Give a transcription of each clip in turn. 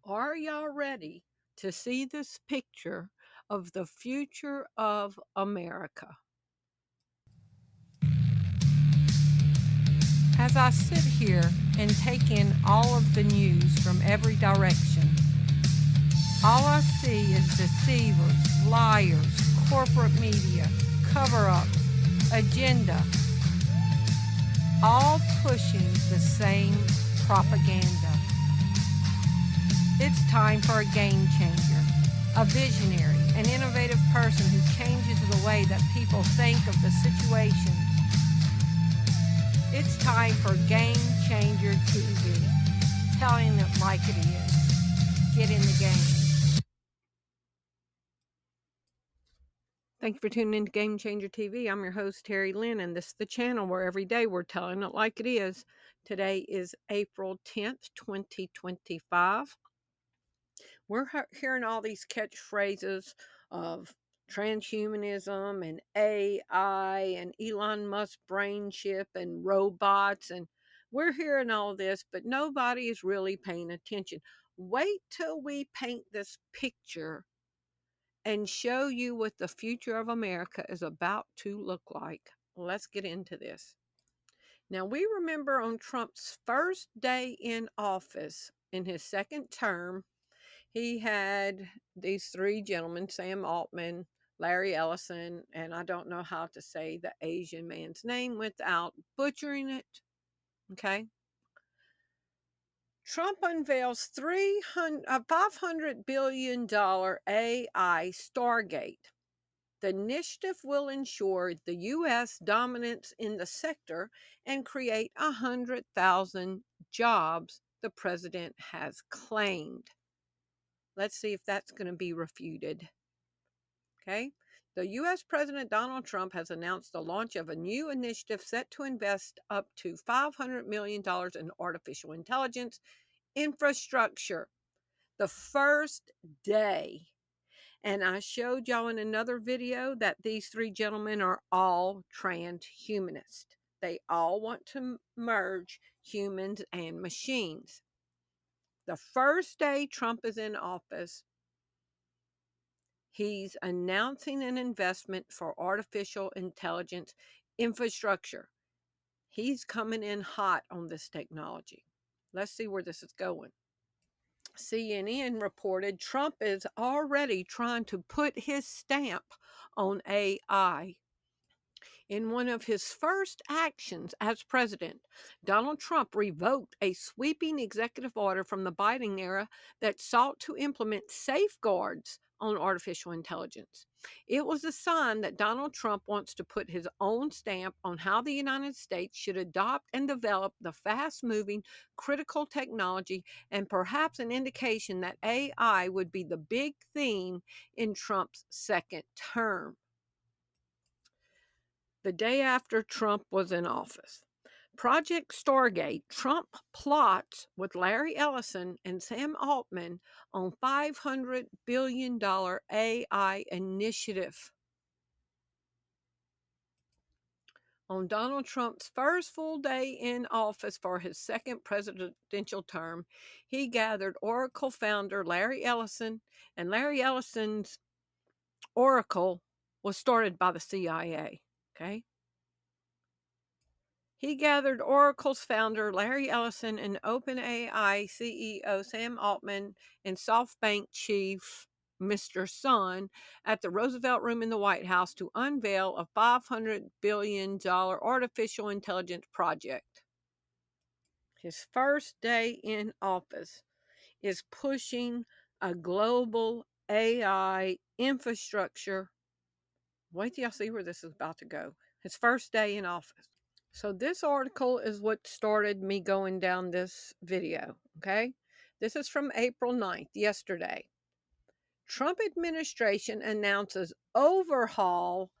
Are y'all ready to see this picture of the future of America? As I sit here and take in all of the news from every direction, all I see is deceivers, liars, corporate media, cover-ups, agenda, all pushing the same propaganda. It's time for a game changer, a visionary, an innovative person who changes the way that people think of the situations. It's time for Game Changer TV, telling it like it is. Get in the game. Thank you for tuning in to Game Changer TV. I'm your host, Terri Lynn, and this is the channel where every day we're telling it like it is. Today is April 10th, 2025. We're hearing all these catchphrases of transhumanism and AI and Elon Musk brain chip and robots, and we're hearing all this, but nobody is really paying attention. Wait till we paint this picture and show you what the future of America is about to look like. Let's get into this. Now, we remember on Trump's first day in office in his second term, he had these three gentlemen, Sam Altman, Larry Ellison, and I don't know how to say the Asian man's name without butchering it. Okay. Trump unveils $500 billion AI Stargate. The initiative will ensure the U.S. dominance in the sector and create 100,000 jobs, the president has claimed. Let's see if that's going to be refuted. Okay. The U.S. President Donald Trump has announced the launch of a new initiative set to invest up to $500 million in artificial intelligence infrastructure. The first day. And I showed y'all in another video that these three gentlemen are all transhumanists. They all want to merge humans and machines. The first day Trump is in office, he's announcing an investment for artificial intelligence infrastructure. He's coming in hot on this technology. Let's see where this is going. CNN reported Trump is already trying to put his stamp on AI. In one of his first actions as president, Donald Trump revoked a sweeping executive order from the Biden era that sought to implement safeguards on artificial intelligence. It was a sign that Donald Trump wants to put his own stamp on how the United States should adopt and develop the fast-moving critical technology, and perhaps an indication that AI would be the big theme in Trump's second term. The day after Trump was in office, Project Stargate, Trump plots with Larry Ellison and Sam Altman on $500 billion AI initiative. On Donald Trump's first full day in office for his second presidential term, he gathered Oracle founder Larry Ellison, and Larry Ellison's Oracle was started by the CIA, okay? He gathered Oracle's founder Larry Ellison and OpenAI CEO Sam Altman and SoftBank chief Mr. Sun at the Roosevelt Room in the White House to unveil a $500 billion artificial intelligence project. His first day in office is pushing a global AI infrastructure. Wait till y'all see where this is about to go. His first day in office. So this article is what started me going down this video, okay? This is from April 9th, yesterday. Trump administration announces overhaul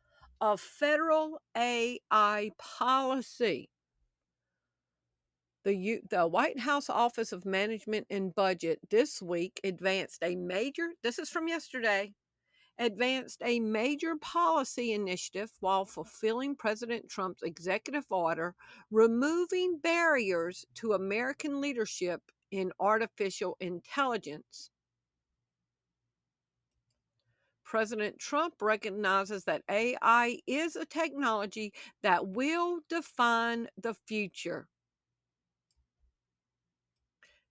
of federal AI policy. The White House Office of Management and Budget this week advanced a major, this is from yesterday, advanced a major policy initiative while fulfilling President Trump's executive order removing barriers to American leadership in artificial intelligence. President Trump recognizes that AI is a technology that will define the future.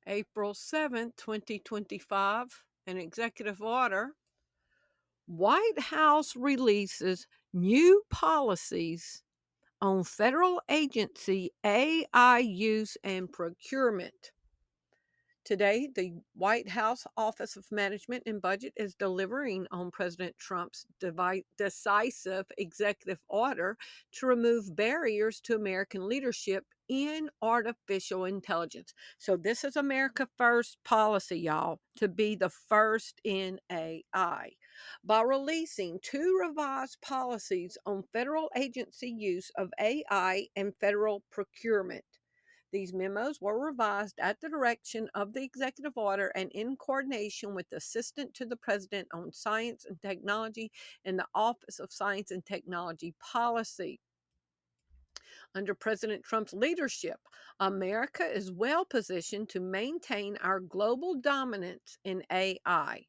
April 7th, 2025, an executive order. White House releases new policies on federal agency AI use and procurement. Today, the White House Office of Management and Budget is delivering on President Trump's decisive executive order to remove barriers to American leadership in artificial intelligence. So this is America First policy, y'all, to be the first in AI. By releasing two revised policies on federal agency use of AI and federal procurement. These memos were revised at the direction of the executive order and in coordination with the Assistant to the President on Science and Technology and the Office of Science and Technology Policy. Under President Trump's leadership, America is well positioned to maintain our global dominance in AI.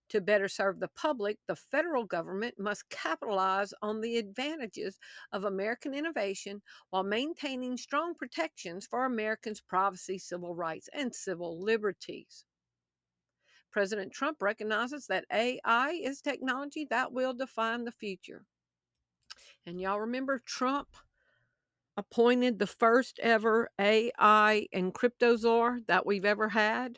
To better serve the public, the federal government must capitalize on the advantages of American innovation while maintaining strong protections for Americans' privacy, civil rights, and civil liberties. President Trump recognizes that AI is technology that will define the future. And y'all remember Trump appointed the first ever AI and crypto czar that we've ever had?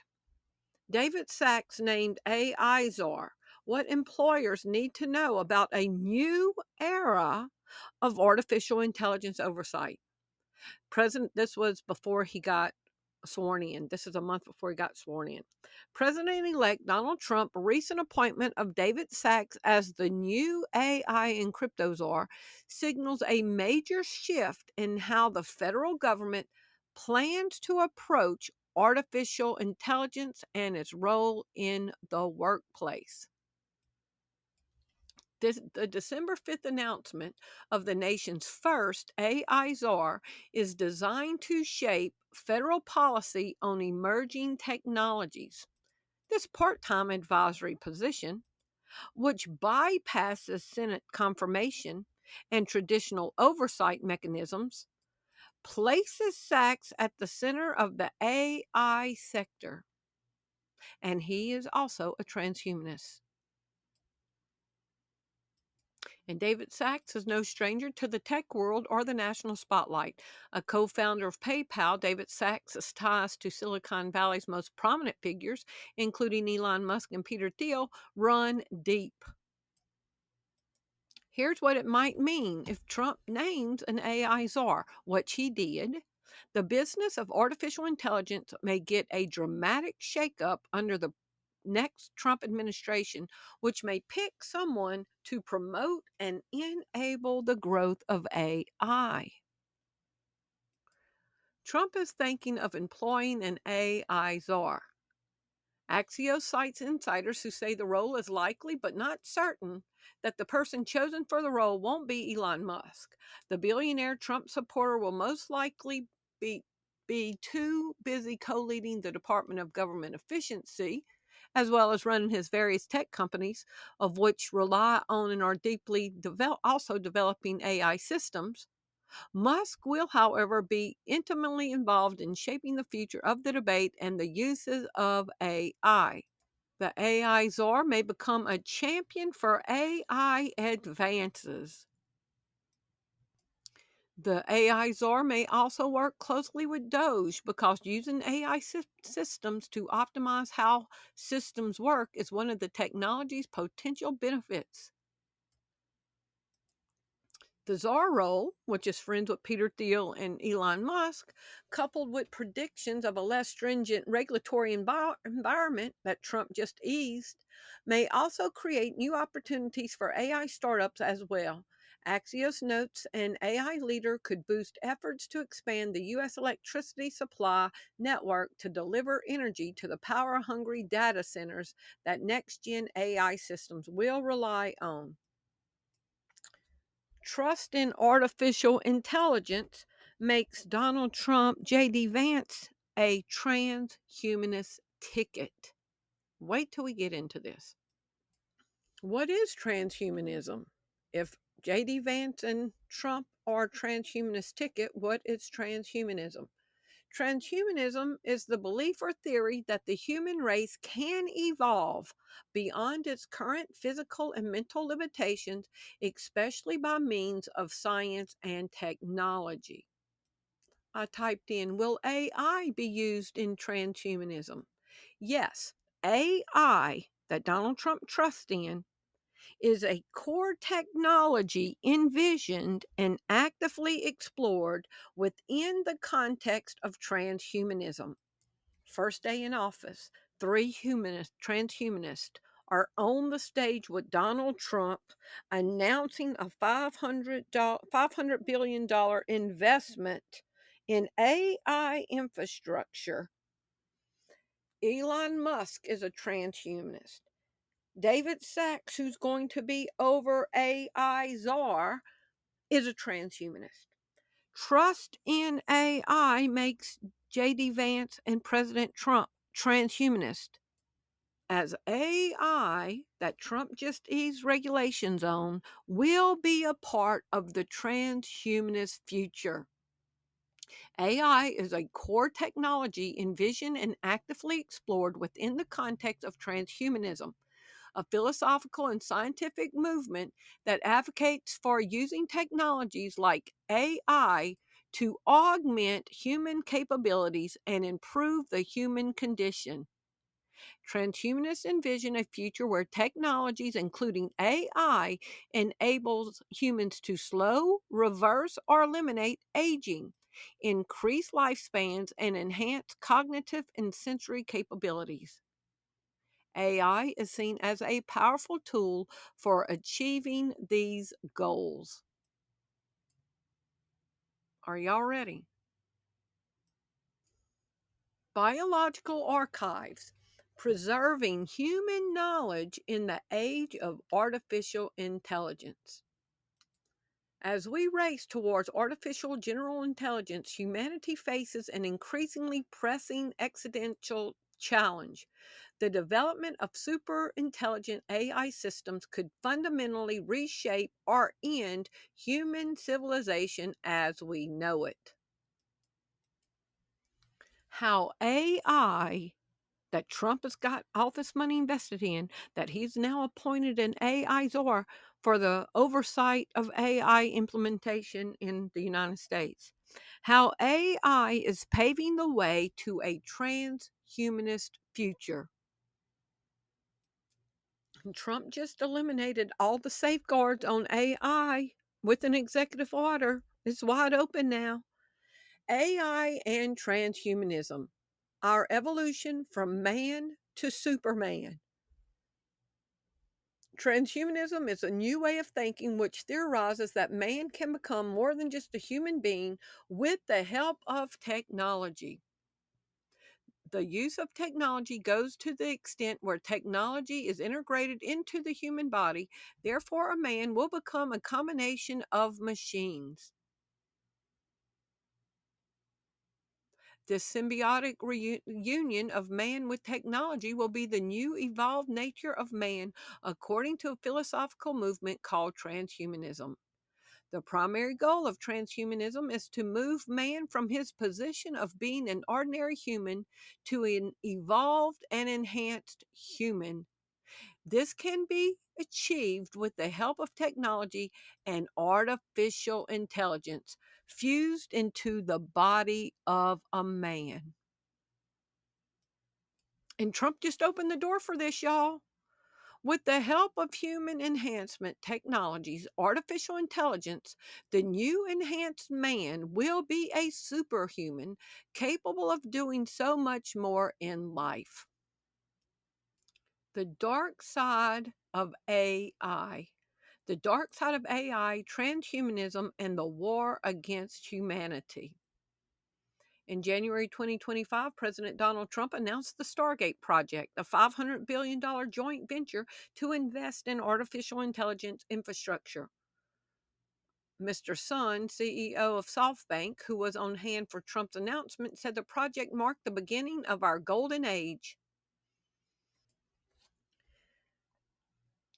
David Sachs named AI czar what employers need to know about a new era of artificial intelligence oversight. This was before he got sworn in. This is a month before he got sworn in. President-elect Donald Trump's recent appointment of David Sachs as the new AI and crypto czar signals a major shift in how the federal government plans to approach artificial intelligence and its role in the workplace. The December 5th announcement of the nation's first AI czar is designed to shape federal policy on emerging technologies. This part-time advisory position, which bypasses Senate confirmation and traditional oversight mechanisms, places Sachs at the center of the AI sector. And he is also a transhumanist. And David Sachs is no stranger to the tech world or the national spotlight. A co-founder of PayPal, David Sachs' ties to Silicon Valley's most prominent figures, including Elon Musk and Peter Thiel, run deep. Here's what it might mean if Trump names an AI czar, which he did. The business of artificial intelligence may get a dramatic shakeup under the next Trump administration, which may pick someone to promote and enable the growth of AI. Trump is thinking of employing an AI czar. Axios cites insiders who say the role is likely but not certain that the person chosen for the role won't be Elon Musk. The billionaire Trump supporter will most likely be too busy co-leading the Department of Government Efficiency, as well as running his various tech companies, of which rely on and are deeply also developing AI systems. Musk will, however, be intimately involved in shaping the future of the debate and the uses of AI. The AI czar may become a champion for AI advances. The AI czar may also work closely with DOGE because using AI systems to optimize how systems work is one of the technology's potential benefits. The czar role, which is friends with Peter Thiel and Elon Musk, coupled with predictions of a less stringent regulatory environment that Trump just eased, may also create new opportunities for AI startups as well. Axios notes an AI leader could boost efforts to expand the U.S. electricity supply network to deliver energy to the power-hungry data centers that next-gen AI systems will rely on. Trust in artificial intelligence makes Donald Trump J.D. Vance a transhumanist ticket. Wait till we get into this. What is transhumanism? If J.D. Vance and Trump are transhumanist ticket, what is transhumanism? Transhumanism is the belief or theory that the human race can evolve beyond its current physical and mental limitations, especially by means of science and technology. I typed in, will AI be used in transhumanism? Yes, AI that Donald Trump trusts in is a core technology envisioned and actively explored within the context of transhumanism. First day in office, three transhumanists are on the stage with Donald Trump announcing a $500 billion investment in AI infrastructure. Elon Musk is a transhumanist. David Sachs, who's going to be over AI czar, is a transhumanist. Trust in AI makes J.D. Vance and President Trump transhumanist. As AI that Trump just eased regulations on will be a part of the transhumanist future. AI is a core technology envisioned and actively explored within the context of transhumanism, a philosophical and scientific movement that advocates for using technologies like AI to augment human capabilities and improve the human condition. Transhumanists envision a future where technologies, including AI, enables humans to slow, reverse, or eliminate aging, increase lifespans, and enhance cognitive and sensory capabilities. AI is seen as a powerful tool for achieving these goals. Are y'all ready? Biological archives, preserving human knowledge in the age of artificial intelligence. As we race towards artificial general intelligence, humanity faces an increasingly pressing existential challenge. The development of super intelligent AI systems could fundamentally reshape or end human civilization as we know it. How AI that Trump has got all this money invested in, that he's now appointed an AI czar for the oversight of AI implementation in the United States. How AI is paving the way to a transhumanist future. And Trump just eliminated all the safeguards on AI with an executive order. It's wide open now. AI and transhumanism, our evolution from man to Superman. Transhumanism is a new way of thinking which theorizes that man can become more than just a human being with the help of technology. The use of technology goes to the extent where technology is integrated into the human body. Therefore, a man will become a combination of machines. This symbiotic reunion of man with technology will be the new evolved nature of man, according to a philosophical movement called transhumanism. The primary goal of transhumanism is to move man from his position of being an ordinary human to an evolved and enhanced human. This can be achieved with the help of technology and artificial intelligence fused into the body of a man. And Trump just opened the door for this, y'all. With the help of human enhancement technologies, artificial intelligence, the new enhanced man will be a superhuman capable of doing so much more in life. The dark side of AI. The dark side of AI, transhumanism, and the war against humanity. In January 2025, President Donald Trump announced the Stargate project, a $500 billion joint venture to invest in artificial intelligence infrastructure. Mr. Sun, CEO of SoftBank, who was on hand for Trump's announcement, said the project marked the beginning of our golden age.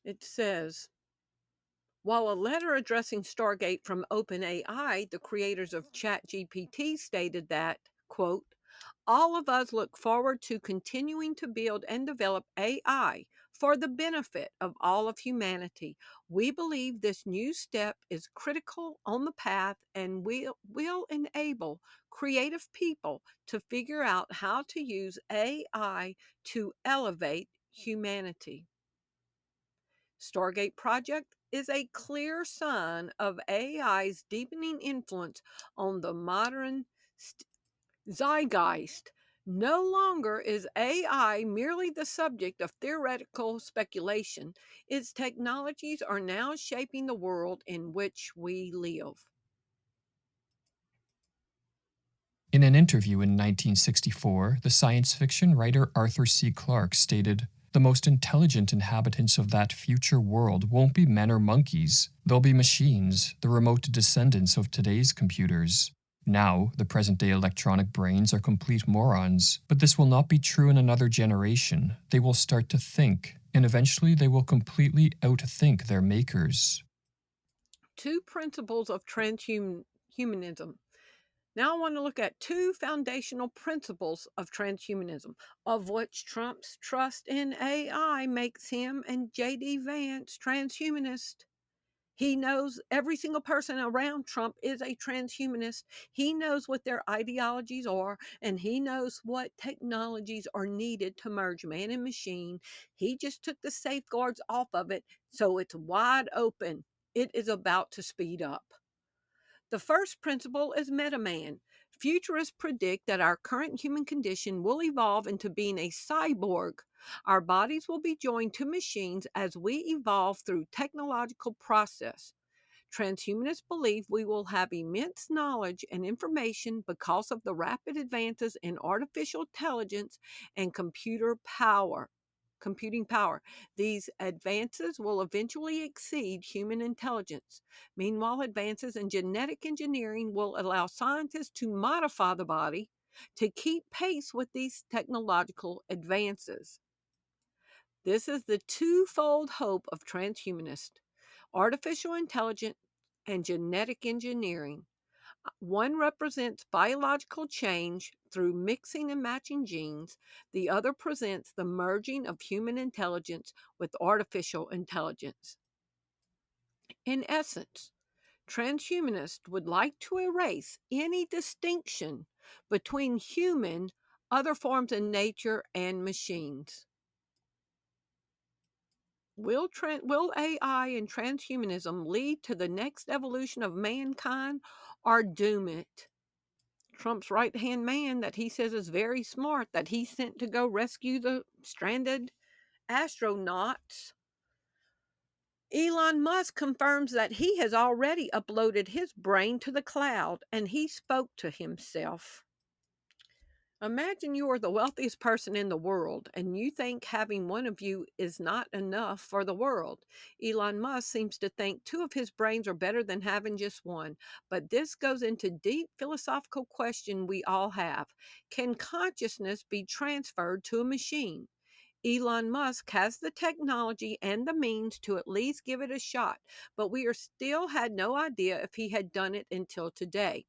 It says, while a letter addressing Stargate from OpenAI, the creators of ChatGPT, stated that, quote, all of us look forward to continuing to build and develop AI for the benefit of all of humanity. We believe this new step is critical on the path and will enable creative people to figure out how to use AI to elevate humanity. Stargate project is a clear sign of AI's deepening influence on the modern zeitgeist. No longer is AI merely the subject of theoretical speculation. Its technologies are now shaping the world in which we live. In an interview in 1964, the science fiction writer Arthur C. Clarke stated, the most intelligent inhabitants of that future world won't be men or monkeys. They'll be machines, the remote descendants of today's computers. Now, the present-day electronic brains are complete morons, but this will not be true in another generation. They will start to think, and eventually they will completely outthink their makers. Two principles of transhumanism. Now I want to look at two foundational principles of transhumanism, of which Trump's trust in AI makes him and J.D. Vance transhumanist. He knows every single person around Trump is a transhumanist. He knows what their ideologies are, and he knows what technologies are needed to merge man and machine. He just took the safeguards off of it, so it's wide open. It is about to speed up. The first principle is metaman. Futurists predict that our current human condition will evolve into being a cyborg. Our bodies will be joined to machines as we evolve through technological process. Transhumanists believe we will have immense knowledge and information because of the rapid advances in artificial intelligence and computing power. These advances will eventually exceed human intelligence. Meanwhile, advances in genetic engineering will allow scientists to modify the body to keep pace with these technological advances. This is the twofold hope of transhumanists: artificial intelligence and genetic engineering. One represents biological change through mixing and matching genes. The other presents the merging of human intelligence with artificial intelligence. In essence, transhumanists would like to erase any distinction between human, other forms in nature, and machines. Will AI and transhumanism lead to the next evolution of mankind or doom it? Trump's right-hand man that he says is very smart, that he sent to go rescue the stranded astronauts, Elon Musk, confirms that he has already uploaded his brain to the cloud, and he spoke to himself. Imagine you are the wealthiest person in the world, and you think having one of you is not enough for the world. Elon Musk seems to think two of his brains are better than having just one. But this goes into deep philosophical question we all have. Can consciousness be transferred to a machine? Elon Musk has the technology and the means to at least give it a shot, but we are still had no idea if he had done it until today.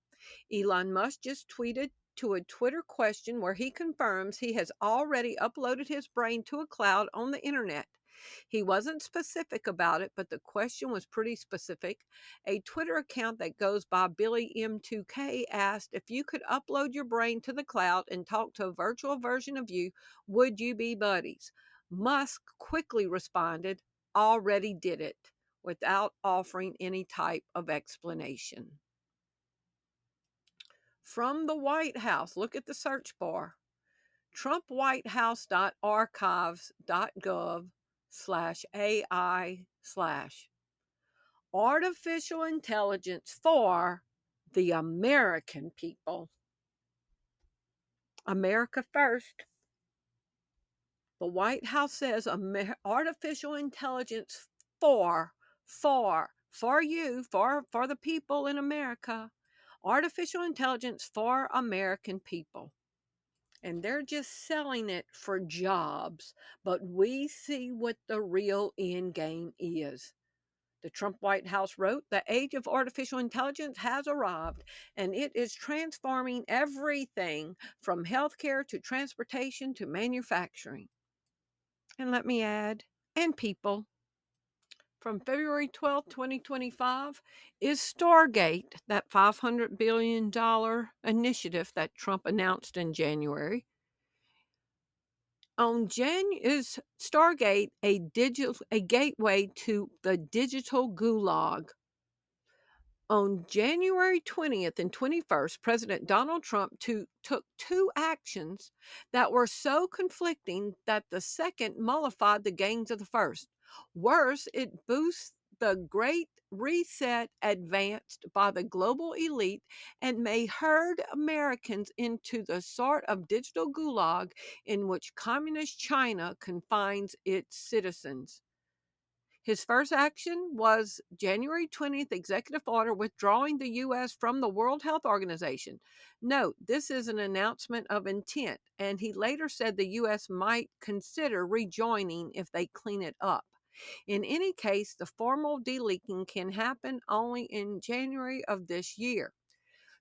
Elon Musk just tweeted to a Twitter question where he confirms he has already uploaded his brain to a cloud on the internet. He wasn't specific about it, but the question was pretty specific. A Twitter account that goes by Billy M2K asked, if you could upload your brain to the cloud and talk to a virtual version of you, would you be buddies? Musk quickly responded, already did it, without offering any type of explanation. From the White House, look at the search bar. TrumpWhiteHouse.archives.gov/AI/ artificial intelligence for the American people. America first. The White House says artificial intelligence for for you, for the people in America. Artificial intelligence for American people. And they're just selling it for jobs. But we see what the real end game is. The Trump White House wrote, "The age of artificial intelligence has arrived, and it is transforming everything from healthcare to transportation to manufacturing." And let me add, and people. From February 12th, 2025, is Stargate, that $500 billion initiative that Trump announced in January. Is Stargate a gateway to the digital gulag? On January 20th and 21st, President Donald Trump took two actions that were so conflicting that the second mollified the gains of the first. Worse, it boosts the Great Reset advanced by the global elite and may herd Americans into the sort of digital gulag in which communist China confines its citizens. His first action was January 20th executive order withdrawing the U.S. from the World Health Organization. Note, this is an announcement of intent, and he later said the U.S. might consider rejoining if they clean it up. In any case, the formal deleaking can happen only in January of this year.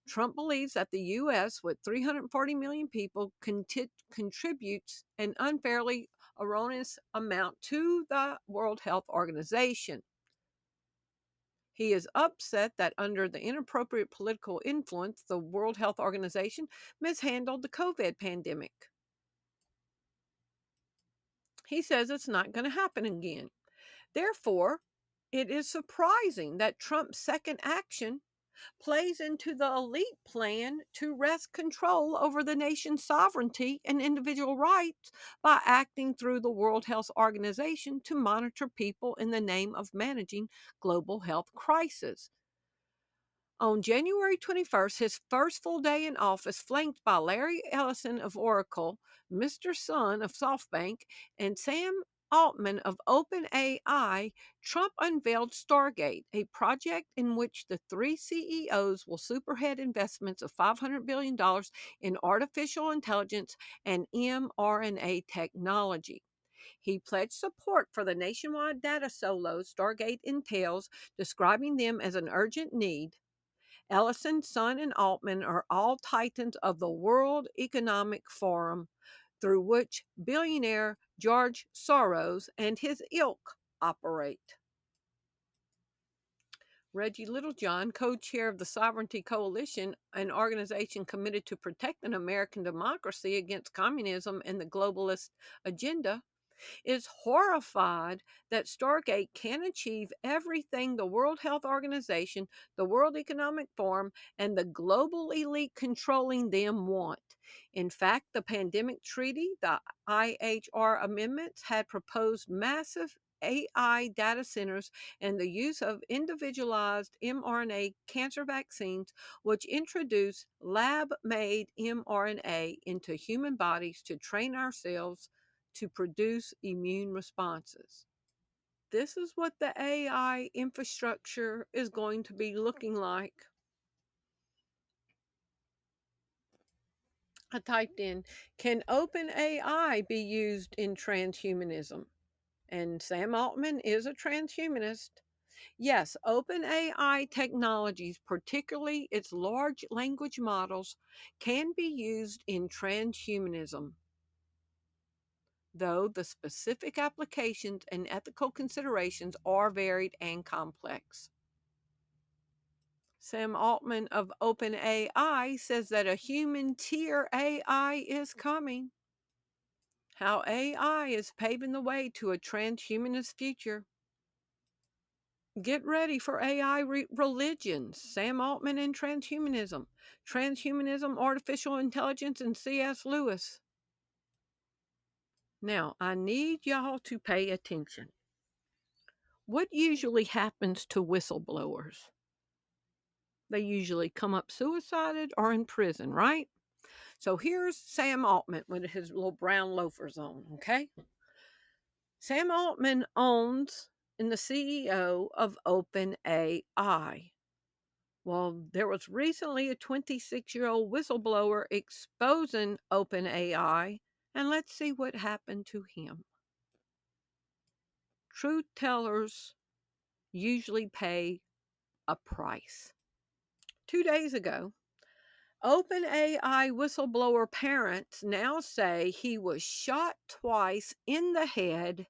Trump believes that the U.S., with 340 million people, contributes an unfairly erroneous amount to the World Health Organization. He is upset that under the inappropriate political influence, the World Health Organization mishandled the COVID pandemic. He says it's not going to happen again. Therefore, it is surprising that Trump's second action plays into the elite plan to wrest control over the nation's sovereignty and individual rights by acting through the World Health Organization to monitor people in the name of managing global health crisis. On January 21st, his first full day in office, flanked by Larry Ellison of Oracle, Mr. Sun of SoftBank, and Sam Altman of OpenAI, Trump unveiled Stargate, a project in which the three CEOs will superhead investments of $500 billion in artificial intelligence and mRNA technology. He pledged support for the nationwide data silos Stargate entails, describing them as an urgent need. Ellison, Sun, and Altman are all titans of the World Economic Forum, through which billionaire George Soros and his ilk operate. Reggie Littlejohn, co-chair of the Sovereignty Coalition, an organization committed to protecting American democracy against communism and the globalist agenda, is horrified that Stargate can achieve everything the World Health Organization, the World Economic Forum, and the global elite controlling them want. In fact, the pandemic treaty, the IHR amendments, had proposed massive AI data centers and the use of individualized mRNA cancer vaccines, which introduce lab made mRNA into human bodies to train ourselves to produce immune responses. This is what the AI infrastructure is going to be looking like. I typed in, can OpenAI be used in transhumanism? And Sam Altman is a transhumanist. Yes, OpenAI technologies, particularly its large language models, can be used in transhumanism, though the specific applications and ethical considerations are varied and complex. Sam Altman of OpenAI says that a human tier AI is coming. How AI is paving the way to a transhumanist future. Get ready for AI religions. Sam Altman and transhumanism. Transhumanism, artificial intelligence, and C.S. Lewis. Now, I need y'all to pay attention. What usually happens to whistleblowers? They usually come up suicided or in prison, right? So here's Sam Altman with his little brown loafers on, okay? Sam Altman owns in the CEO of OpenAI. Well, there was recently a 26-year-old whistleblower exposing OpenAI, and let's see what happened to him. Truth tellers usually pay a price. 2 days ago, OpenAI whistleblower parents now say he was shot twice in the head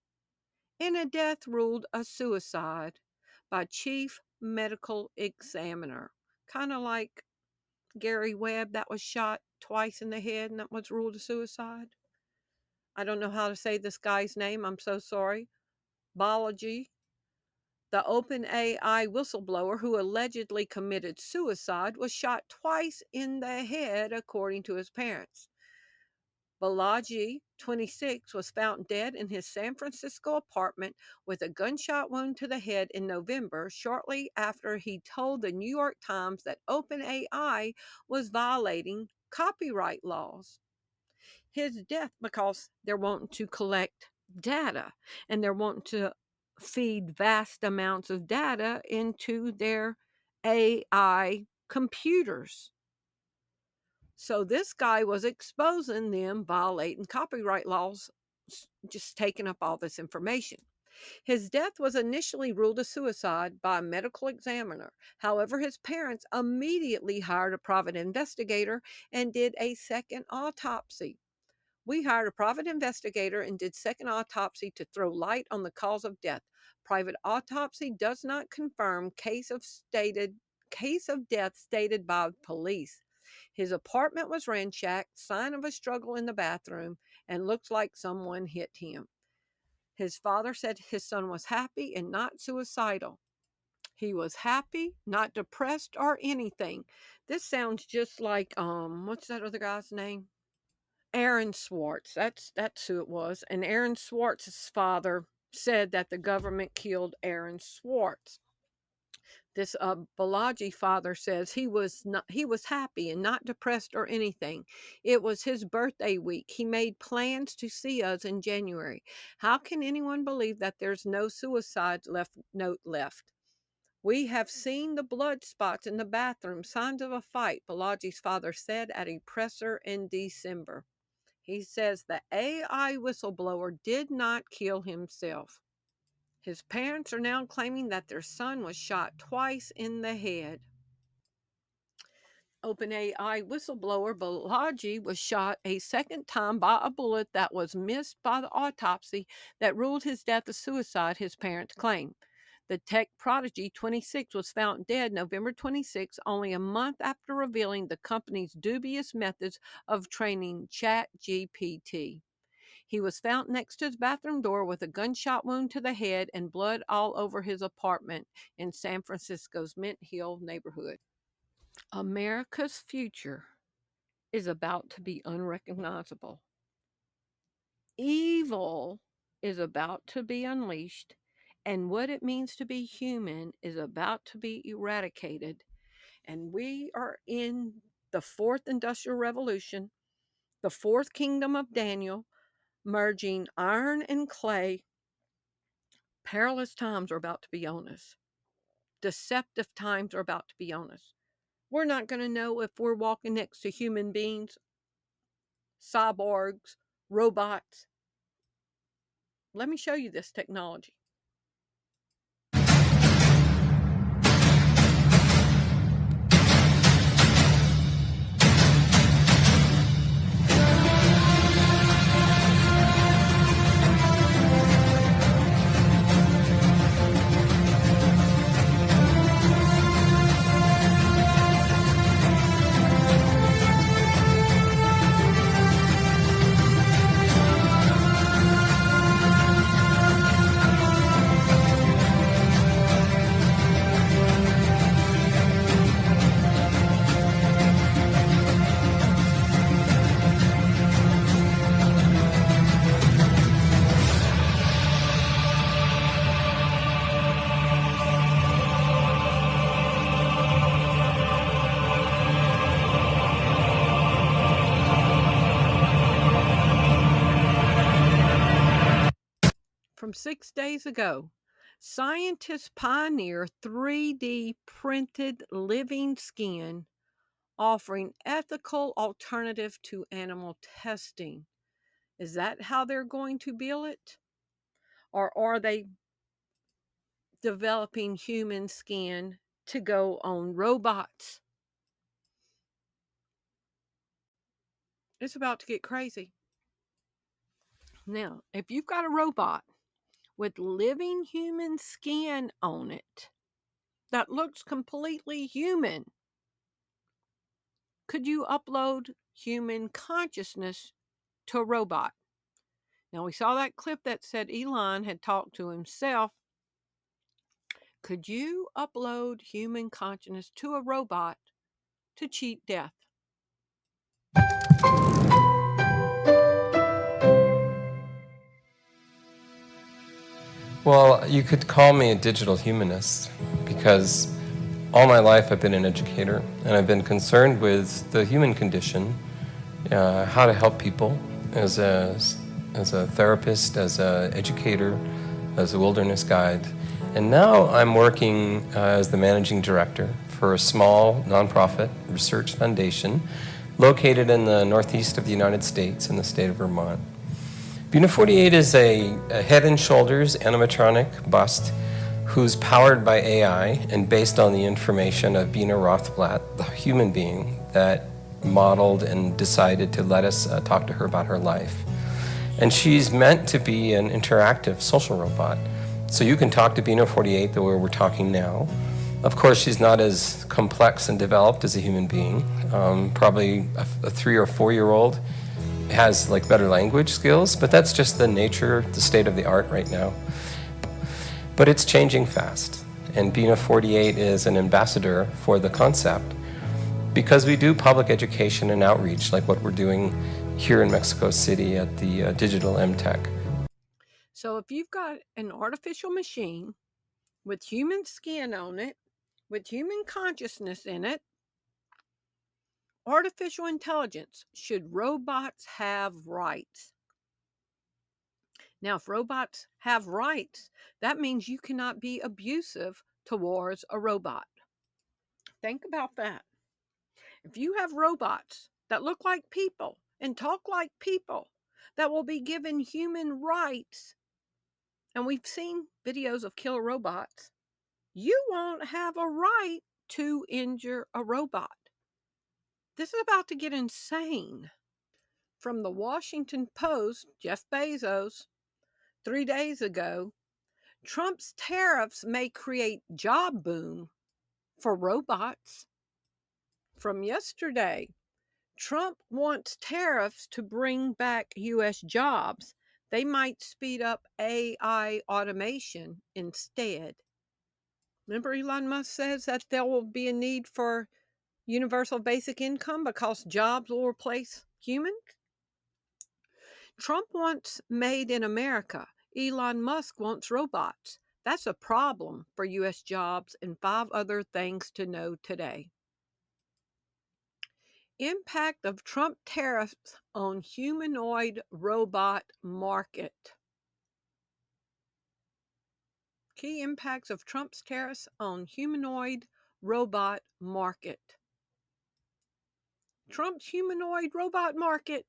in a death ruled a suicide by chief medical examiner. Kind of like Gary Webb that was shot twice in the head and that was ruled a suicide. I don't know how to say this guy's name. I'm so sorry. Balaji, the OpenAI whistleblower who allegedly committed suicide, was shot twice in the head, according to his parents. Balaji, 26, was found dead in his San Francisco apartment with a gunshot wound to the head in November, shortly after he told the New York Times that OpenAI was violating copyright laws. His death because they're wanting to collect data and they're wanting to feed vast amounts of data into their AI computers. So this guy was exposing them violating copyright laws, just taking up all this information. His death was initially ruled a suicide by a medical examiner. However, his parents immediately hired a private investigator and did a second autopsy. We hired a private investigator and did second autopsy to throw light on the cause of death. Private autopsy does not confirm case of death stated by police. His apartment was ransacked, sign of a struggle in the bathroom, and looked like someone hit him. His father said his son was happy and not suicidal. He was happy, not depressed or anything. This sounds just like what's that other guy's name? Aaron Swartz. That's who it was. And Aaron Swartz's father said that the government killed Aaron Swartz. This Balaji father says he was happy and not depressed or anything. It was his birthday week. He made plans to see us in January. How can anyone believe that there's no suicide note left? We have seen the blood spots in the bathroom, signs of a fight, Balaji's father said at a presser in December. He says the AI whistleblower did not kill himself. His parents are now claiming that their son was shot twice in the head. OpenAI whistleblower Balaji was shot a second time by a bullet that was missed by the autopsy that ruled his death a suicide, his parents claim. The tech prodigy, 26, was found dead November 26, only a month after revealing the company's dubious methods of training ChatGPT. He was found next to his bathroom door with a gunshot wound to the head and blood all over his apartment in San Francisco's Mint Hill neighborhood. America's future is about to be unrecognizable. Evil is about to be unleashed, and what it means to be human is about to be eradicated. And we are in the fourth industrial revolution, the fourth kingdom of Daniel, merging iron and clay. Perilous times are about to be on us. Deceptive times are about to be on us. We're not going to know if we're walking next to human beings, cyborgs, robots. Let me show you this technology. From 6 days ago, Scientists pioneer 3D printed living skin, offering ethical alternative to animal testing. Is that how they're going to build it? Or are they developing human skin to go on robots? It's about to get crazy. Now, if you've got a robot with living human skin on it that looks completely human, could you upload human consciousness to a robot? Now, we saw that clip that said Elon had talked to himself. Could you upload human consciousness to a robot to cheat death? Well, you could call me a digital humanist because all my life I've been an educator and I've been concerned with the human condition, how to help people as a therapist, as an educator, as a wilderness guide. And now I'm working as the managing director for a small nonprofit research foundation located in the northeast of the United States in the state of Vermont. Bina 48 is a head and shoulders animatronic bust who's powered by AI and based on the information of Bina Rothblatt, the human being that modeled and decided to let us talk to her about her life. And she's meant to be an interactive social robot. So you can talk to Bina 48 the way we're talking now. Of course, she's not as complex and developed as a human being. Probably a 3 or 4-year-old has like better language skills, but that's just the nature, the state of the art right now. But it's changing fast, and Bina 48 is an ambassador for the concept because we do public education and outreach like what we're doing here in Mexico City at the Digital MTech. So if you've got an artificial machine with human skin on it, with human consciousness in it, artificial intelligence, should robots have rights? Now, if robots have rights, that means you cannot be abusive towards a robot. Think about that. If you have robots that look like people and talk like people that will be given human rights, and we've seen videos of killer robots, you won't have a right to injure a robot. This is about to get insane. From the Washington Post, Jeff Bezos, 3 days ago, Trump's tariffs may create job boom for robots. From yesterday, Trump wants tariffs to bring back U.S. jobs. They might speed up AI automation instead. Remember, Elon Musk says that there will be a need for universal basic income because jobs will replace humans? Trump wants made in America. Elon Musk wants robots. That's a problem for U.S. jobs and 5 other things to know today. Impact of Trump tariffs on humanoid robot market. Key impacts of Trump's tariffs on humanoid robot market. Trump's humanoid robot market.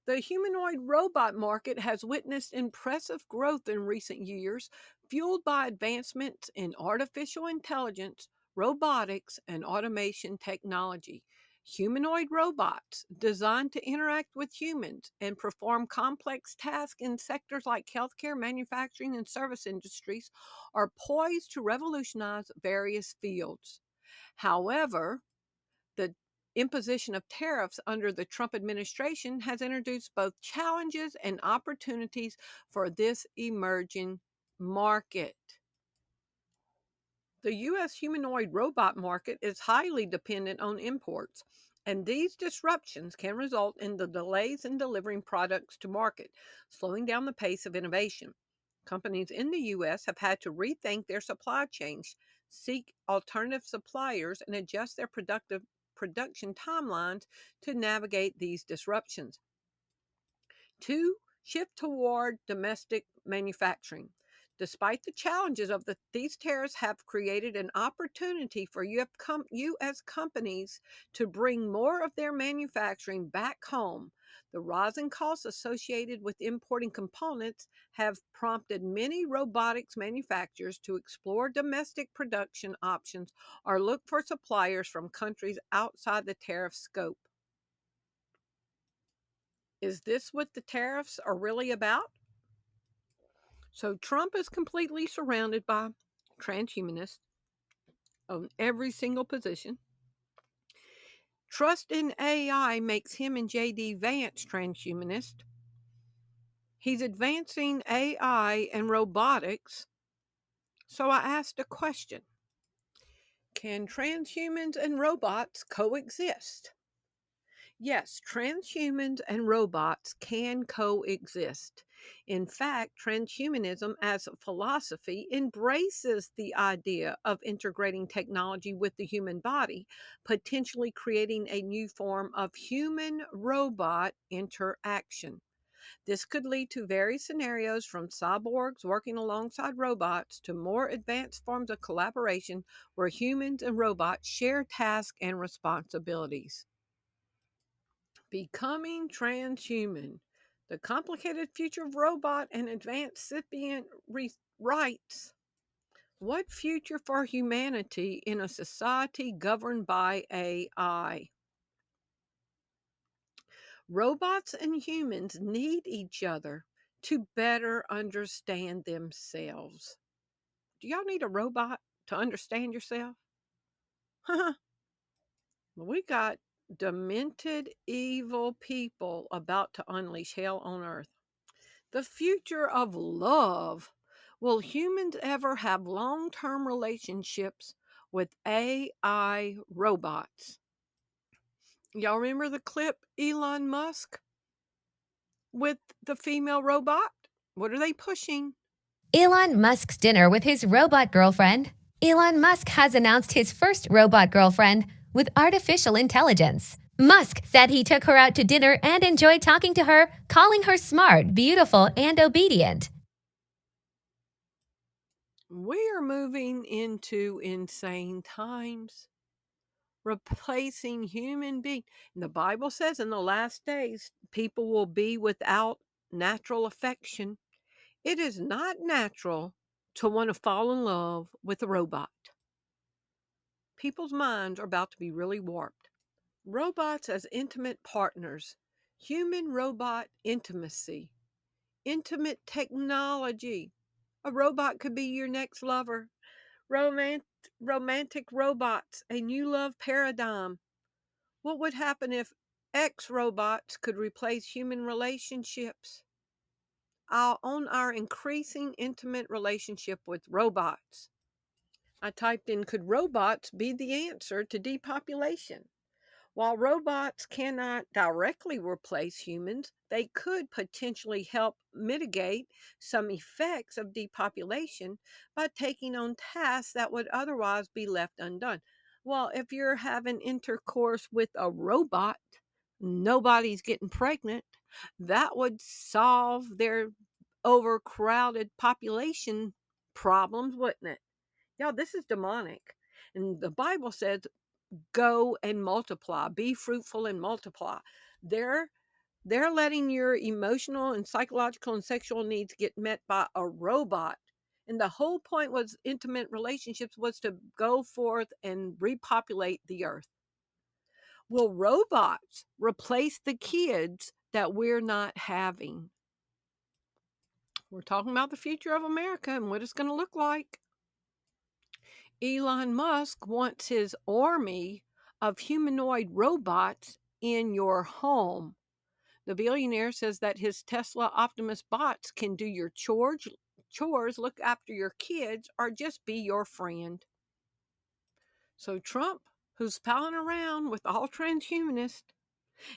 The humanoid robot market has witnessed impressive growth in recent years, fueled by advancements in artificial intelligence, robotics, and automation technology. Humanoid robots designed to interact with humans and perform complex tasks in sectors like healthcare, manufacturing, and service industries are poised to revolutionize various fields. However, the imposition of tariffs under the Trump administration has introduced both challenges and opportunities for this emerging market. The U.S. humanoid robot market is highly dependent on imports, and these disruptions can result in the delays in delivering products to market, slowing down the pace of innovation. Companies in the U.S. have had to rethink their supply chains, seek alternative suppliers, and adjust their production timelines to navigate these disruptions. 2. Shift toward domestic manufacturing. Despite the challenges of these tariffs have created an opportunity for U.S. companies to bring more of their manufacturing back home. The rising costs associated with importing components have prompted many robotics manufacturers to explore domestic production options or look for suppliers from countries outside the tariff scope. Is this what the tariffs are really about? So Trump is completely surrounded by transhumanists on every single position. Trust in AI makes him and J.D. Vance transhumanist. He's advancing AI and robotics. So I asked a question. Can transhumans and robots coexist? Yes, transhumans and robots can coexist. In fact, transhumanism as a philosophy embraces the idea of integrating technology with the human body, potentially creating a new form of human robot interaction. This could lead to various scenarios from cyborgs working alongside robots to more advanced forms of collaboration where humans and robots share tasks and responsibilities. Becoming transhuman, the complicated future of robot and advanced sentient rights. What future for humanity in a society governed by AI? Robots and humans need each other to better understand themselves. Do y'all need a robot to understand yourself? We got demented, evil people about to unleash hell on earth. The future of love. Will humans ever have long-term relationships with AI robots? Y'all remember the clip Elon Musk with the female robot? What are they pushing? Elon Musk's dinner with his robot girlfriend. Elon Musk has announced his first robot girlfriend with artificial intelligence. Musk said he took her out to dinner and enjoyed talking to her, calling her smart, beautiful, and obedient. We are moving into insane times, replacing human beings. The Bible says in the last days, people will be without natural affection. It is not natural to want to fall in love with a robot. People's minds are about to be really warped. Robots as intimate partners, human-robot intimacy, intimate technology. A robot could be your next lover. Romantic robots, a new love paradigm. What would happen if X-robots could replace human relationships? On our increasing intimate relationship with robots. I typed in, could robots be the answer to depopulation? While robots cannot directly replace humans, they could potentially help mitigate some effects of depopulation by taking on tasks that would otherwise be left undone. Well, if you're having intercourse with a robot, nobody's getting pregnant. That would solve their overcrowded population problems, wouldn't it? Yeah, this is demonic. And the Bible says, go and multiply, be fruitful and multiply. They're letting your emotional and psychological and sexual needs get met by a robot. And the whole point was intimate relationships was to go forth and repopulate the earth. Will robots replace the kids that we're not having? We're talking about the future of America and what it's going to look like. Elon Musk wants his army of humanoid robots in your home. The billionaire says that his Tesla Optimus bots can do your chores, look after your kids, or just be your friend. So Trump, who's palling around with all transhumanists,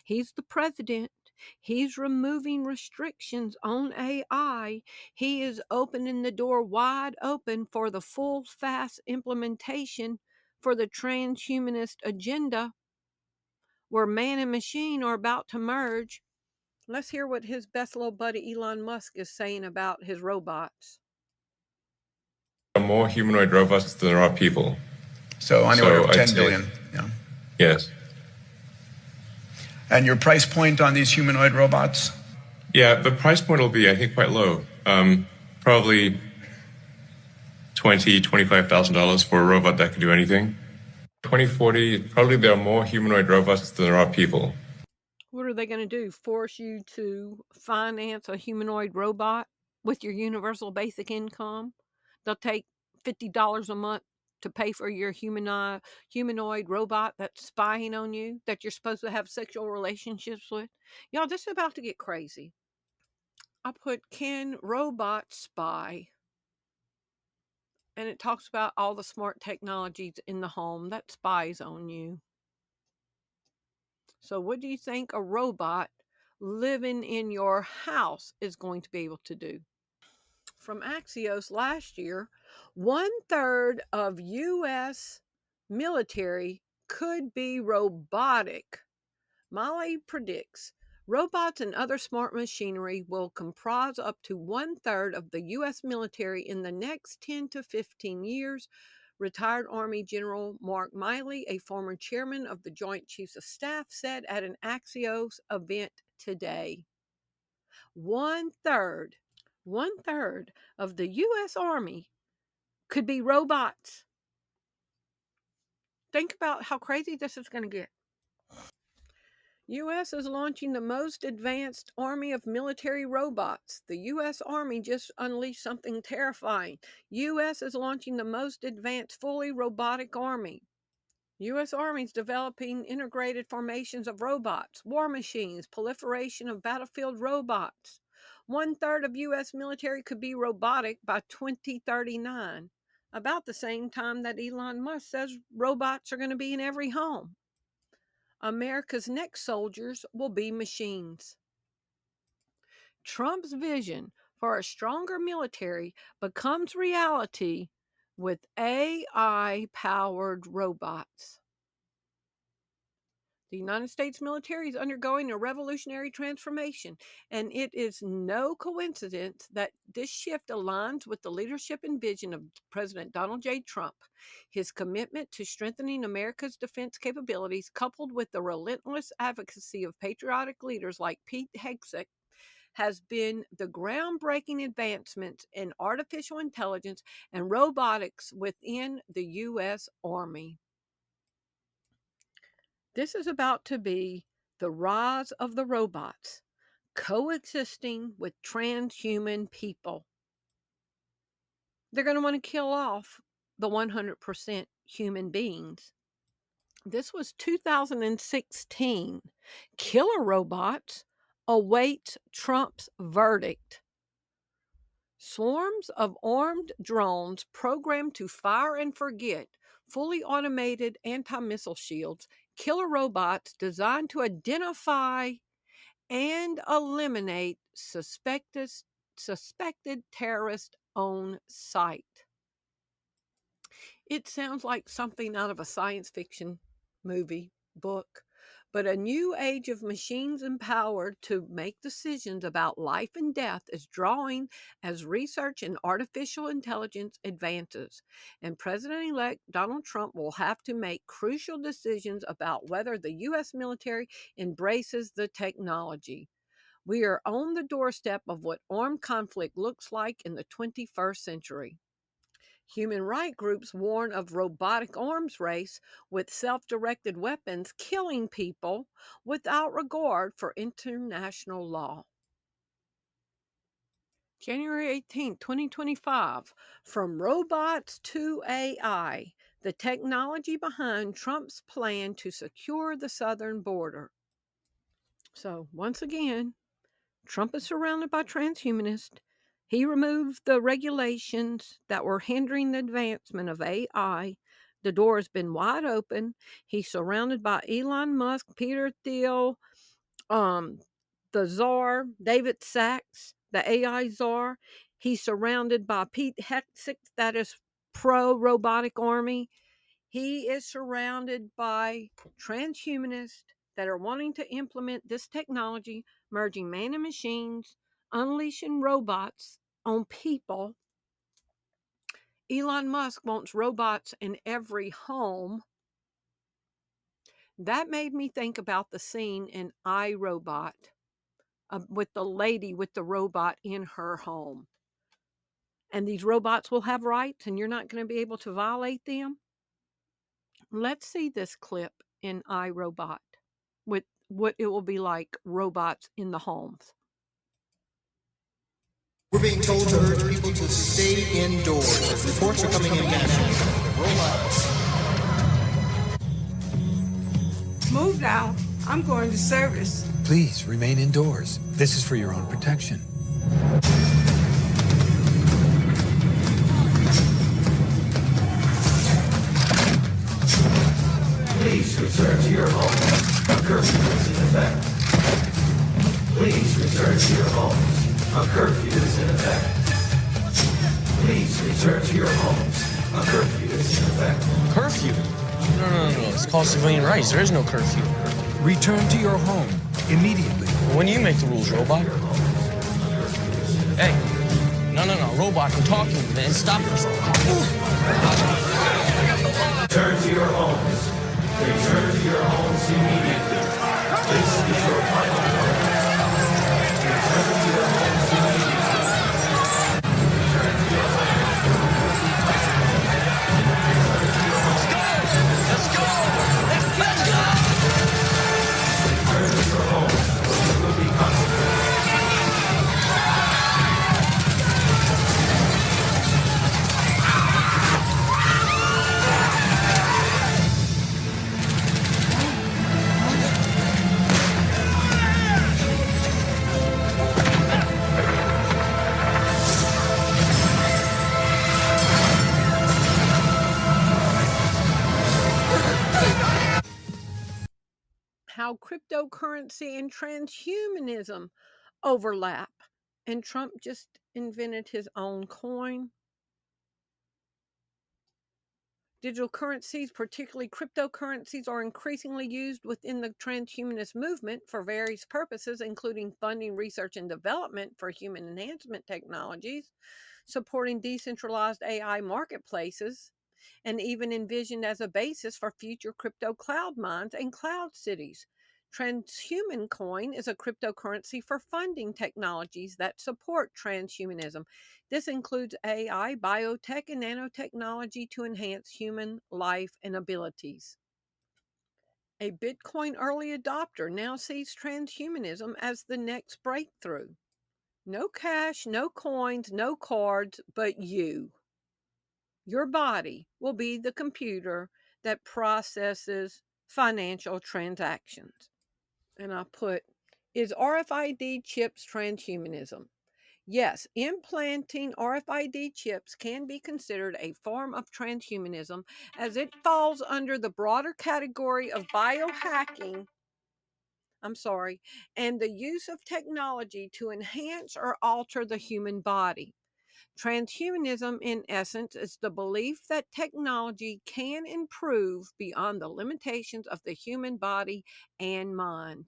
he's the president. He's removing restrictions on AI. He is opening the door wide open for the full, fast implementation for the transhumanist agenda where man and machine are about to merge. Let's hear what his best little buddy Elon Musk is saying about his robots. more humanoid robots than there are people. So on the order of I'd 10 say- billion. Yeah. Yes. And your price point on these humanoid robots? Yeah, the price point will be, I think, quite low. Probably $20,000, $25,000 for a robot that can do anything. 2040, probably there are more humanoid robots than there are people. What are they going to do? Force you to finance a humanoid robot with your universal basic income? They'll take $50 a month to pay for your humanoid robot that's spying on you, that you're supposed to have sexual relationships with. Y'all, this is about to get crazy. I put, can robots spy? And it talks about all the smart technologies in the home that spies on you. So what do you think a robot living in your house is going to be able to do? From Axios last year, 1/3 of U.S. military could be robotic. Molly predicts robots and other smart machinery will comprise up to 1/3 of the U.S. military in the next 10 to 15 years. Retired Army General Mark Miley, a former chairman of the Joint Chiefs of Staff, said at an Axios event today. 1/3 of the U.S. Army could be robots. Think about how crazy this is going to get. U.S. is launching the most advanced army of military robots. The U.S. Army just unleashed something terrifying. U.S. is launching the most advanced fully robotic army. U.S. Army is developing integrated formations of robots, war machines, proliferation of battlefield robots. 1/3 of U.S. military could be robotic by 2039, about the same time that Elon Musk says robots are going to be in every home. America's next soldiers will be machines. Trump's vision for a stronger military becomes reality with AI-powered robots. The United States military is undergoing a revolutionary transformation, and it is no coincidence that this shift aligns with the leadership and vision of President Donald J. Trump. His commitment to strengthening America's defense capabilities, coupled with the relentless advocacy of patriotic leaders like Pete Hegseth, has been the groundbreaking advancements in artificial intelligence and robotics within the U.S. Army. This is about to be the rise of the robots, coexisting with transhuman people. They're going to want to kill off the 100% human beings. This was 2016. Killer robots await Trump's verdict. Swarms of armed drones programmed to fire and forget, fully automated anti-missile shields, killer robots designed to identify and eliminate suspected terrorists on sight. It sounds like something out of a science fiction movie, book, but a new age of machines empowered to make decisions about life and death is drawing as research in artificial intelligence advances. And President-elect Donald Trump will have to make crucial decisions about whether the U.S. military embraces the technology. We are on the doorstep of what armed conflict looks like in the 21st century. Human rights groups warn of robotic arms race with self-directed weapons killing people without regard for international law. January 18, 2025, from robots to AI, the technology behind Trump's plan to secure the southern border. So, once again, Trump is surrounded by transhumanists. He removed the regulations that were hindering the advancement of AI. The door has been wide open. He's surrounded by Elon Musk, Peter Thiel, the czar, David Sachs, the AI czar. He's surrounded by Pete Hegseth, that is pro-robotic army. He is surrounded by transhumanists that are wanting to implement this technology, merging man and machines, unleashing robots on people. Elon Musk wants robots in every home. That made me think about the scene in I, Robot with the lady with the robot in her home. And these robots will have rights and you're not going to be able to violate them. Let's see this clip in I, Robot with what it will be like robots in the homes. We're being told to urge people to stay indoors as reports are coming in nationally. Robots. Move now. I'm going to service. Please remain indoors. This is for your own protection. Please return to your homes. A curfew is in effect. Please return to your homes. A curfew is in effect. Please return to your homes. A curfew is in effect. Curfew? No. It's called civilian rights. There is no curfew. Return to your home immediately. When do you make the rules, robot? Hey. No. Robot, I'm talking to you, man. Stop this. Return to your homes. Return to your homes immediately. This is your final warning. Return to your homes immediately. Return to your homes. Let's go! Let's go! Return to your homes. There will be consequences. How cryptocurrency and transhumanism overlap. And Trump just invented his own coin. Digital currencies, particularly cryptocurrencies, are increasingly used within the transhumanist movement for various purposes, including funding research and development for human enhancement technologies, supporting decentralized AI marketplaces, and even envisioned as a basis for future crypto cloud mines and cloud cities. Transhuman coin is a cryptocurrency for funding technologies that support transhumanism. This includes AI, biotech, and nanotechnology to enhance human life and abilities. A Bitcoin early adopter now sees transhumanism as the next breakthrough. No cash, no coins, no cards, but you. Your body will be the computer that processes financial transactions. And I put, is RFID chips transhumanism? Yes, implanting RFID chips can be considered a form of transhumanism as it falls under the broader category of biohacking. And the use of technology to enhance or alter the human body. Transhumanism, in essence, is the belief that technology can improve beyond the limitations of the human body and mind.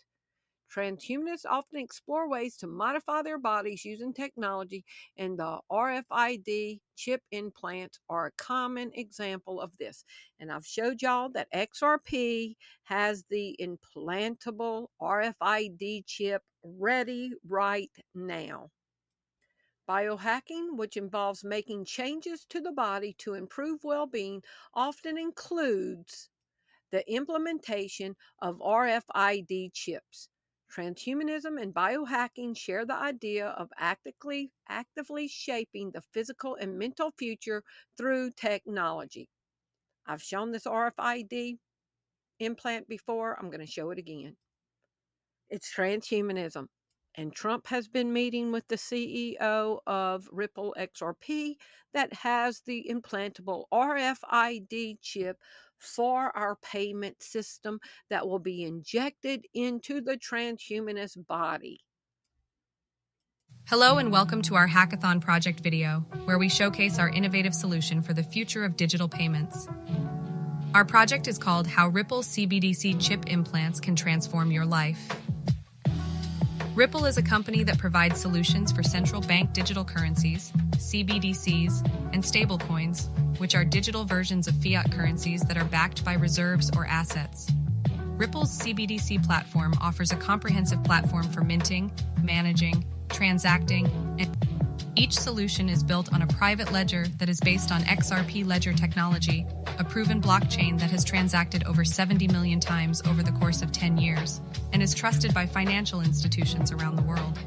Transhumanists often explore ways to modify their bodies using technology, and the RFID chip implants are a common example of this. And I've showed y'all that XRP has the implantable RFID chip ready right now. Biohacking, which involves making changes to the body to improve well-being, often includes the implementation of RFID chips. Transhumanism and biohacking share the idea of actively shaping the physical and mental future through technology. I've shown this RFID implant before. I'm going to show it again. It's transhumanism. And Trump has been meeting with the CEO of Ripple XRP that has the implantable RFID chip for our payment system that will be injected into the transhumanist body. Hello and welcome to our Hackathon project video, where we showcase our innovative solution for the future of digital payments. Our project is called How Ripple CBDC Chip Implants Can Transform Your Life. Ripple is a company that provides solutions for central bank digital currencies, CBDCs, and stablecoins, which are digital versions of fiat currencies that are backed by reserves or assets. Ripple's CBDC platform offers a comprehensive platform for minting, managing, transacting, and each solution is built on a private ledger that is based on XRP ledger technology, a proven blockchain that has transacted over 70 million times over the course of 10 years and is trusted by financial institutions around the world.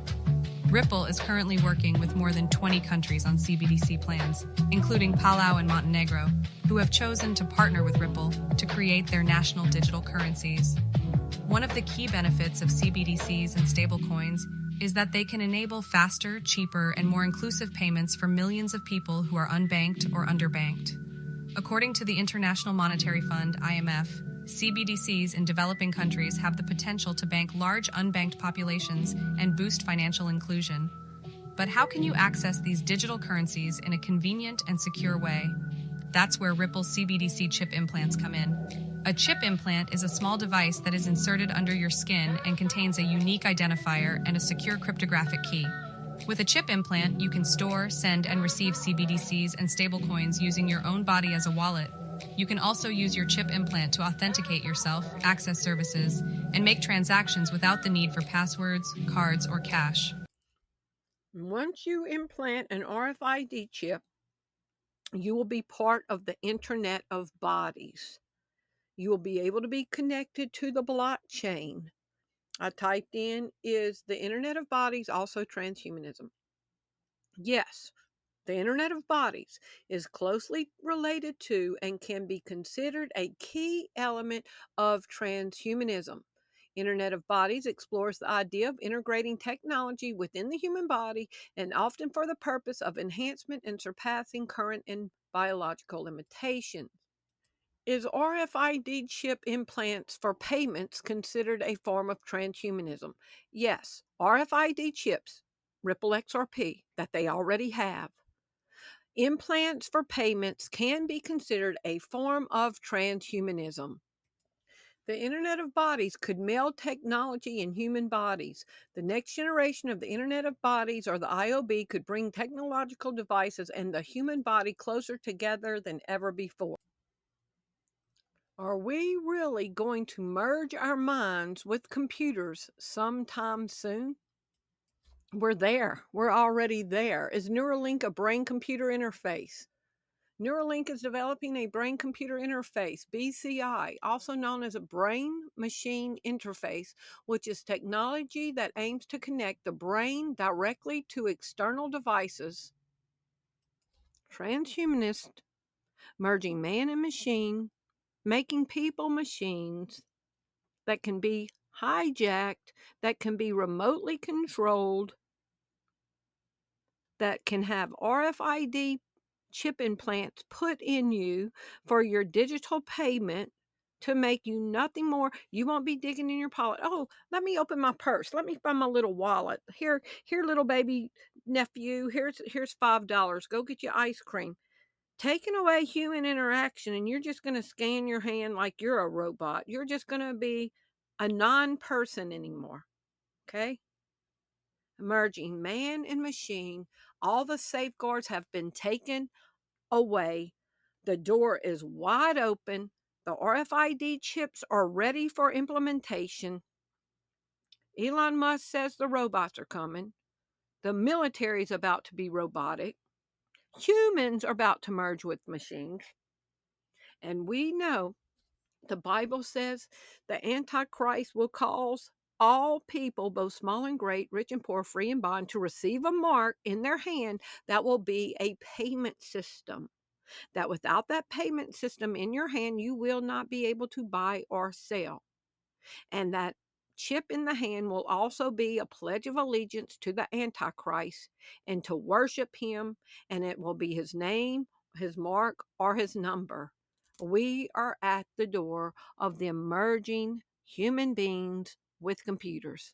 Ripple is currently working with more than 20 countries on CBDC plans, including Palau and Montenegro, who have chosen to partner with Ripple to create their national digital currencies. One of the key benefits of CBDCs and stablecoins is that they can enable faster, cheaper, and more inclusive payments for millions of people who are unbanked or underbanked. According to the International Monetary Fund, IMF, CBDCs in developing countries have the potential to bank large unbanked populations and boost financial inclusion. But how can you access these digital currencies in a convenient and secure way? That's where Ripple's CBDC chip implants come in. A chip implant is a small device that is inserted under your skin and contains a unique identifier and a secure cryptographic key. With a chip implant, you can store, send, and receive CBDCs and stablecoins using your own body as a wallet. You can also use your chip implant to authenticate yourself, access services, and make transactions without the need for passwords, cards, or cash. Once you implant an RFID chip, you will be part of the Internet of Bodies. You will be able to be connected to the blockchain. I typed in, is the Internet of Bodies also transhumanism? Yes, the Internet of Bodies is closely related to and can be considered a key element of transhumanism. Internet of Bodies explores the idea of integrating technology within the human body and often for the purpose of enhancement and surpassing current and biological limitations. Is RFID chip implants for payments considered a form of transhumanism? Yes, RFID chips, Ripple XRP, that they already have. Implants for payments can be considered a form of transhumanism. The Internet of Bodies could meld technology in human bodies. The next generation of the Internet of Bodies, or the IOB, could bring technological devices and the human body closer together than ever before. Are we really going to merge our minds with computers sometime soon? We're there. We're already there. Is Neuralink a brain-computer interface? Neuralink is developing a brain-computer interface, BCI, also known as a brain-machine interface, which is technology that aims to connect the brain directly to external devices. Transhumanist, merging man and machine, making people machines that can be hijacked, that can be remotely controlled, that can have RFID chip implants put in you for your digital payment to make you nothing more. You won't be digging in your wallet. Oh, let me open my purse. Let me find my little wallet. Here, little baby nephew, here's $5. Go get your ice cream. Taking away human interaction, and you're just going to scan your hand like you're a robot. You're just going to be a non-person anymore. Okay? Merging man and machine. All the safeguards have been taken away. The door is wide open. The RFID chips are ready for implementation. Elon Musk says the robots are coming. The military is about to be robotic. Humans are about to merge with machines. And we know the Bible says the Antichrist will cause all people, both small and great, rich and poor, free and bond, to receive a mark in their hand that will be a payment system. That without that payment system in your hand, you will not be able to buy or sell. And that chip in the hand will also be a pledge of allegiance to the Antichrist and to worship him, and it will be his name, his mark, or his number. We are at the door of the emerging human beings with computers.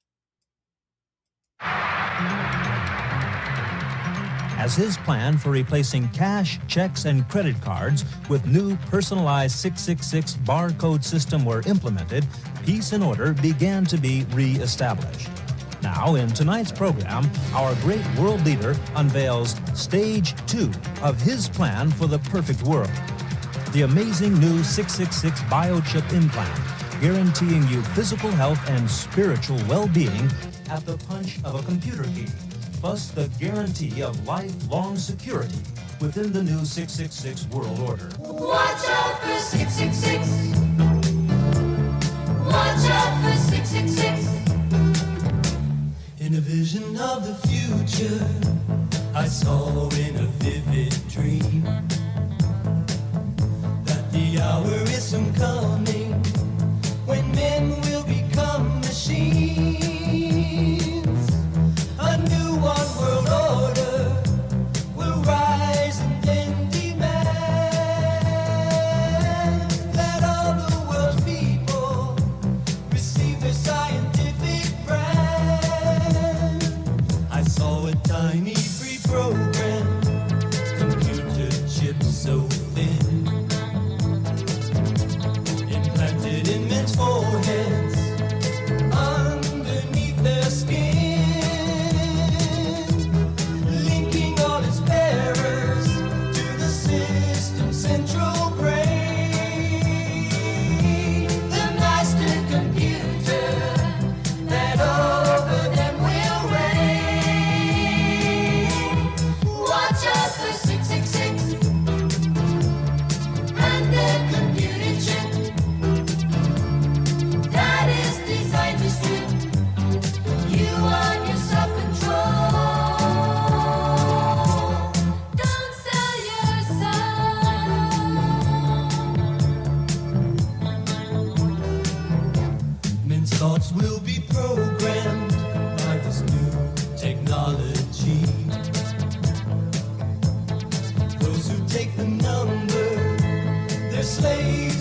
As his plan for replacing cash, checks, and credit cards with new personalized 666 barcode system were implemented, peace and order began to be re-established. Now, in tonight's program, our great world leader unveils Stage 2 of his plan for the perfect world. The amazing new 666 biochip implant, guaranteeing you physical health and spiritual well-being at the punch of a computer key, plus the guarantee of lifelong security within the new 666 world order. Watch out for 666. Watch out for 666. In a vision of the future, I saw in a vivid dream that the hour is soon coming when men will become machines. A new one world order will rise and then demand that all the world's people receive their scientific brand. I saw a tiny free program, computer chips so thin, implanted in men's foreheads underneath their skin, linking all its bearers to the system's central brain. The master computer that over them will reign. Watch out for 666 and their computer chip that is designed to strip you on your self-control. Don't sell your soul. Men's thoughts will be programmed by this new technology. Those who take the number, they're slaves